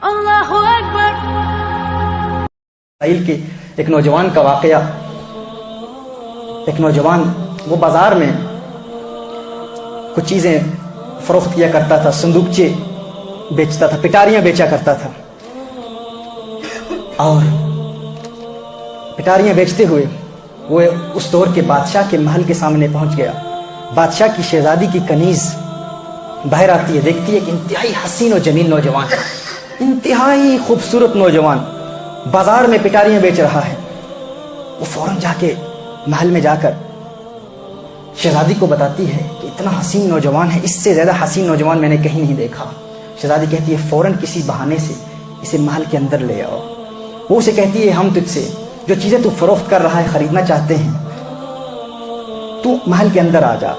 اللہ اکبر۔ اسرائیل کے ایک نوجوان کا واقعہ، ایک نوجوان وہ بازار میں کچھ چیزیں فروخت کیا کرتا تھا، صندوقچے بیچتا تھا، پٹاریاں بیچا کرتا تھا، اور پٹاریاں بیچتے ہوئے وہ اس دور کے بادشاہ کے محل کے سامنے پہنچ گیا۔ بادشاہ کی شہزادی کی کنیز باہر آتی ہے، دیکھتی ہے کہ انتہائی حسین و جمیل نوجوان، انتہائی خوبصورت نوجوان بازار میں پٹاریاں بیچ رہا ہے۔ وہ فوراً جا کے محل میں جا کر شہزادی کو بتاتی ہے کہ اتنا حسین نوجوان ہے، اس سے زیادہ حسین نوجوان میں نے کہیں نہیں دیکھا۔ شہزادی کہتی ہے فوراً کسی بہانے سے اسے محل کے اندر لے آؤ۔ وہ اسے کہتی ہے ہم تجھ سے جو چیزیں تو فروخت کر رہا ہے خریدنا چاہتے ہیں، تو محل کے اندر آ جا۔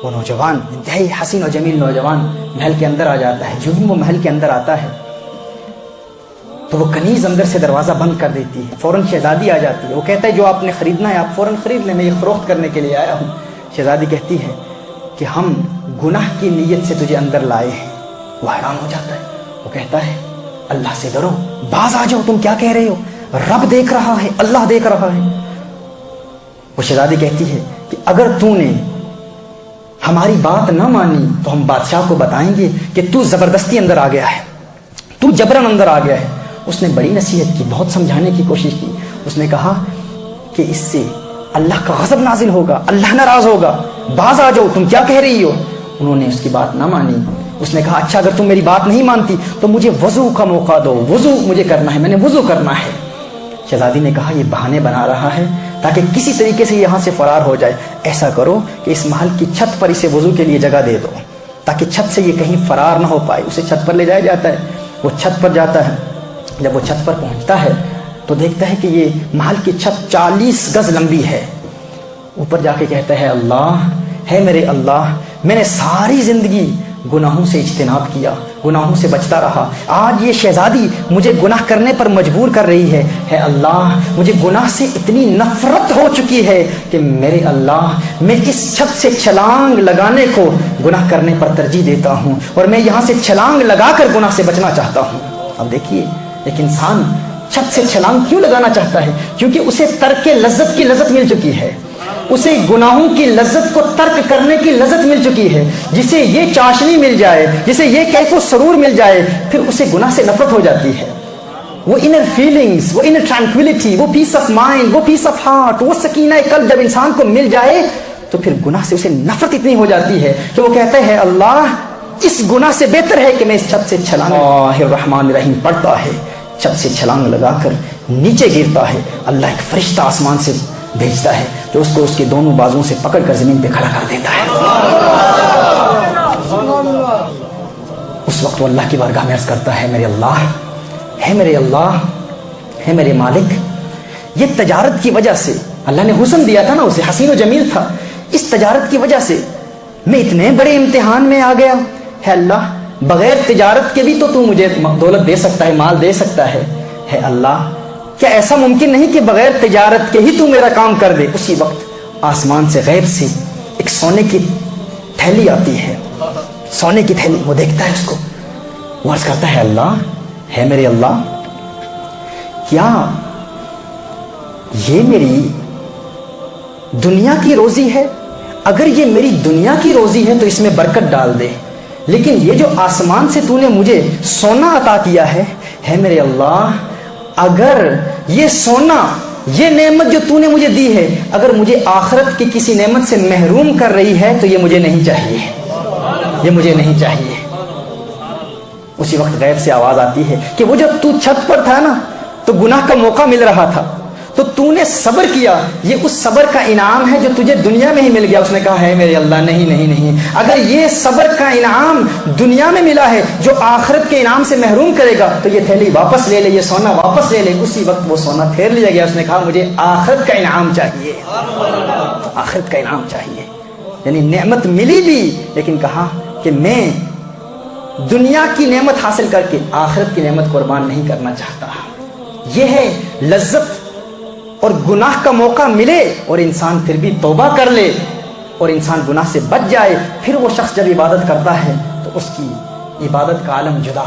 وہ نوجوان انتہائی حسین و جمیل نوجوان محل کے اندر آ جاتا ہے۔ جو ہی وہ محل کے اندر آتا ہے تو وہ کنیز اندر سے دروازہ بند کر دیتی ہے، فوراً شہزادی آ جاتی ہے۔ وہ کہتا ہے جو آپ نے خریدنا ہے آپ فوراً خرید لیں، میں یہ فروخت کرنے کے لیے آیا ہوں۔ شہزادی کہتی ہے کہ ہم گناہ کی نیت سے تجھے اندر لائے ہیں۔ وہ حیران ہو جاتا ہے، وہ کہتا ہے اللہ سے ڈرو، باز آ جاؤ، تم کیا کہہ رہے ہو؟ رب دیکھ رہا ہے، اللہ دیکھ رہا ہے۔ وہ شہزادی کہتی ہے کہ اگر تو نے ہماری بات نہ مانی تو ہم بادشاہ کو بتائیں گے کہ تو زبردستی اندر آ گیا ہے، تو جبرن اندر آ گیا ہے۔ اس نے بڑی نصیحت کی، بہت سمجھانے کی کوشش کی۔ اس نے کہا کہ اس سے اللہ کا غضب نازل ہوگا، اللہ ناراض ہوگا، باز آ جاؤ، تم کیا کہہ رہی ہو؟ انہوں نے اس کی بات نہ مانی۔ اس نے کہا اچھا اگر تم میری بات نہیں مانتی تو مجھے وضو کا موقع دو، وضو مجھے کرنا ہے، میں نے وضو کرنا ہے۔ شہزادی نے کہا یہ بہانے بنا رہا ہے تاکہ کسی طریقے سے یہاں سے فرار ہو جائے۔ ایسا کرو کہ اس محل کی چھت پر اسے وضو کے لیے جگہ دے دو تاکہ چھت سے یہ کہیں فرار نہ ہو پائے۔ اسے چھت پر لے جایا جاتا ہے، وہ چھت پر جاتا ہے۔ جب وہ چھت پر پہنچتا ہے تو دیکھتا ہے کہ یہ محل کی چھت 40 گز لمبی ہے۔ اوپر جا کے کہتا ہے اللہ ہے میرے اللہ، میں نے ساری زندگی گناہوں سے اجتناب کیا، گناہوں سے بچتا رہا، آج یہ شہزادی مجھے گناہ کرنے پر مجبور کر رہی ہے اللہ مجھے گناہ سے اتنی نفرت ہو چکی ہے کہ میرے اللہ میں اس چھت سے چھلانگ لگانے کو گناہ کرنے پر ترجیح دیتا ہوں، اور میں یہاں سے چھلانگ لگا کر گناہ سے بچنا چاہتا ہوں۔ اب دیکھیے ایک انسان چھت سے چھلانگ کیوں لگانا چاہتا ہے؟ کیونکہ اسے ترک لذت کی لذت مل چکی ہے، اسے گناہوں کی لذت کو ترک کرنے کی لذت مل چکی ہے۔ جسے یہ چاشنی مل جائے، جسے یہ کیف و سرور مل جائے، پھر اسے گناہ سے نفرت ہو جاتی ہے۔ وہ انر فیلنگز، وہ انر ٹرانکویلٹی، وہ پیس آف مائنڈ، وہ پیس آف ہارٹ، وہ سکینہ قلب جب انسان کو مل جائے تو پھر گناہ سے اسے نفرت اتنی ہو جاتی ہے کہ وہ کہتے ہیں اللہ اس گناہ سے بہتر ہے کہ میں اس چھت سے چھلانگ اللہ الرحمن الرحیم پڑھتا ہے، چھت سے چھلانگ لگا کر نیچے گرتا ہے۔ اللہ ایک فرشتہ آسمان سے بھیجتا ہے جو اس کو اس کے دونوں بازوؤں سے پکڑ کر زمین پہ کھڑا کر دیتا ہے۔ اس وقت وہ اللہ کی بارگاہ میں عرض کرتا ہے میرے اللہ ہے، میرے اللہ ہے، میرے مالک، یہ تجارت کی وجہ سے اللہ نے حسن دیا تھا نا اسے، حسین و جمیل تھا، اس تجارت کی وجہ سے میں اتنے بڑے امتحان میں آ گیا ہے اللہ، بغیر تجارت کے بھی تو مجھے دولت دے سکتا ہے، مال دے سکتا ہے اللہ، کیا ایسا ممکن نہیں کہ بغیر تجارت کے ہی تو میرا کام کر دے؟ اسی وقت آسمان سے غیب سے ایک سونے کی تھیلی آتی ہے، سونے کی تھیلی، وہ دیکھتا ہے اس کو، وہ عرض کرتا ہے اللہ ہے میرے اللہ، کیا یہ میری دنیا کی روزی ہے؟ اگر یہ میری دنیا کی روزی ہے تو اس میں برکت ڈال دے، لیکن یہ جو آسمان سے تو نے مجھے سونا عطا کیا ہے میرے اللہ، اگر یہ سونا، یہ نعمت جو تو نے مجھے دی ہے، اگر مجھے آخرت کی کسی نعمت سے محروم کر رہی ہے تو یہ مجھے نہیں چاہیے، یہ مجھے نہیں چاہیے۔ اسی وقت غیب سے آواز آتی ہے کہ وہ جب تو چھت پر تھا نا تو گناہ کا موقع مل رہا تھا تو تو نے صبر کیا، یہ اس صبر کا انعام ہے جو تجھے دنیا میں ہی مل گیا۔ اس نے کہا ہے میرے اللہ نہیں، اگر یہ صبر کا انعام دنیا میں ملا ہے جو آخرت کے انعام سے محروم کرے گا تو یہ تھیلی واپس لے لے، یہ سونا واپس لے لے۔ اسی وقت وہ سونا پھیر لیا گیا۔ اس نے کہا مجھے آخرت کا انعام چاہیے، آخرت کا انعام چاہیے، یعنی نعمت ملی بھی لیکن کہا کہ میں دنیا کی نعمت حاصل کر کے آخرت کی نعمت قربان نہیں کرنا چاہتا۔ یہ ہے لذت، اور گناہ کا موقع ملے اور انسان پھر بھی توبہ کر لے اور انسان گناہ سے بچ جائے، پھر وہ شخص جب عبادت کرتا ہے تو اس کی عبادت کا عالم جدا